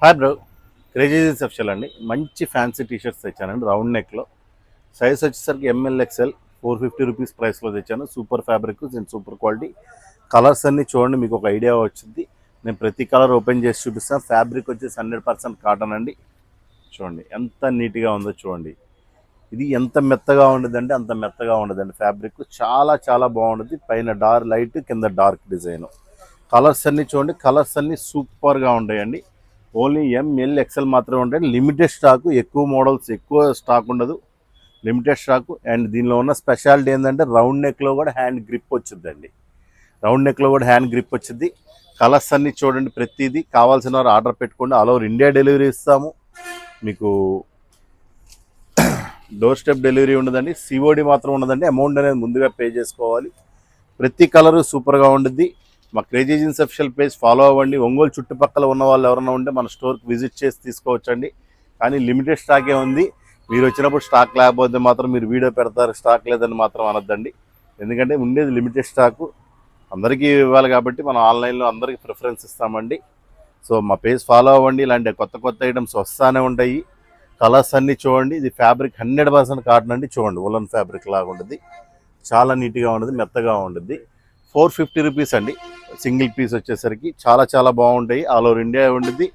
Hi bro, crazy సెప్షల్ అండి. మంచి fancy T shirts తెచ్చానండి round నెక్లో. Size వచ్చేసరికి ML XL 450 రూపీస్ ప్రైస్లో తెచ్చాను. Super fabric and super quality. Colours అన్నీ చూడండి, మీకు ఒక ఐడియా వచ్చింది. నేను ప్రతి కలర్ ఓపెన్ చేసి చూపిస్తాను. ఫ్యాబ్రిక్ వచ్చేసి 100% కాటన్ అండి. చూడండి ఎంత నీట్గా ఉందో చూడండి. ఇది ఎంత మెత్తగా ఉండదండి అంత మెత్తగా ఉండదండి. ఫ్యాబ్రిక్ చాలా చాలా బాగుంటుంది. పైన లైట్, కింద డార్క్ డిజైన్. కలర్స్ అన్నీ చూడండి, కలర్స్ అన్నీ సూపర్గా ఉంటాయండి. ఓన్లీ ML XL మాత్రమే ఉంటాయి. లిమిటెడ్ స్టాకు, ఎక్కువ మోడల్స్ ఎక్కువ స్టాక్ ఉండదు, లిమిటెడ్ స్టాకు. అండ్ దీనిలో ఉన్న స్పెషాలిటీ ఏంటంటే రౌండ్ నెక్లో కూడా హ్యాండ్ గ్రిప్ వచ్చిందండి. రౌండ్ నెక్లో కూడా హ్యాండ్ గ్రిప్ వచ్చింది. కలర్స్ అన్నీ చూడండి, ప్రతిదీ కావాల్సిన వారు ఆర్డర్ పెట్టుకోండి. ఆల్ ఓవర్ ఇండియా డెలివరీ ఇస్తాము. మీకు డోర్ స్టెప్ డెలివరీ ఉండదండి. COD మాత్రం ఉండదండి. అమౌంట్ అనేది ముందుగా పే చేసుకోవాలి. ప్రతి కలరు సూపర్గా ఉంటుంది. మా crazy jeans official page follow అవ్వండి. ఒంగోలు చుట్టుపక్కల ఉన్న వాళ్ళు ఎవరైనా ఉంటే మన స్టోర్కి విజిట్ చేసి తీసుకోవచ్చండి. కానీ లిమిటెడ్ స్టాకే ఉంది. మీరు వచ్చినప్పుడు స్టాక్ లేకపోతే మాత్రం మీరు వీడియో పెడతారు, స్టాక్ లేదని మాత్రం అనొద్దండి. ఎందుకంటే ఉండేది లిమిటెడ్ స్టాకు, అందరికీ ఇవ్వాలి కాబట్టి మనం ఆన్లైన్లో అందరికీ ప్రిఫరెన్స్ ఇస్తామండి. సో మా పేజ్ ఫాలో అవ్వండి. ఇలాంటి కొత్త కొత్త ఐటమ్స్ వస్తూనే ఉంటాయి. కలర్స్ అన్నీ చూడండి. ఇది ఫ్యాబ్రిక్ 100% కాటన్ అండి. చూడండి, ఉలన్ ఫ్యాబ్రిక్ లాగా ఉంటుంది. చాలా నీట్గా ఉంటుంది, మెత్తగా ఉంటుంది. 450 రూపీస్ అండి సింగిల్ పీస్ వచ్చేసరికి. చాలా చాలా బాగుంటాయి. ఆల్ ఓవర్ ఇండియా ఉంటుంది,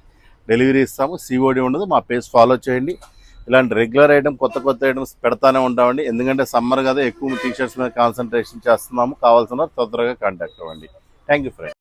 డెలివరీ ఇస్తాము. COD ఉండదు. మా పేజ్ ఫాలో చేయండి. ఇలాంటి రెగ్యులర్ ఐటమ్, కొత్త కొత్త ఐటమ్స్ పెడతానే ఉంటామండి. ఎందుకంటే సమ్మర్ కదా, ఎక్కువ టీషర్ట్స్ మీద కాన్సన్ట్రేషన్ చేస్తున్నాము. కావాల్సిన తొందరగా కాంటాక్ట్ అవ్వండి. Thank you friend.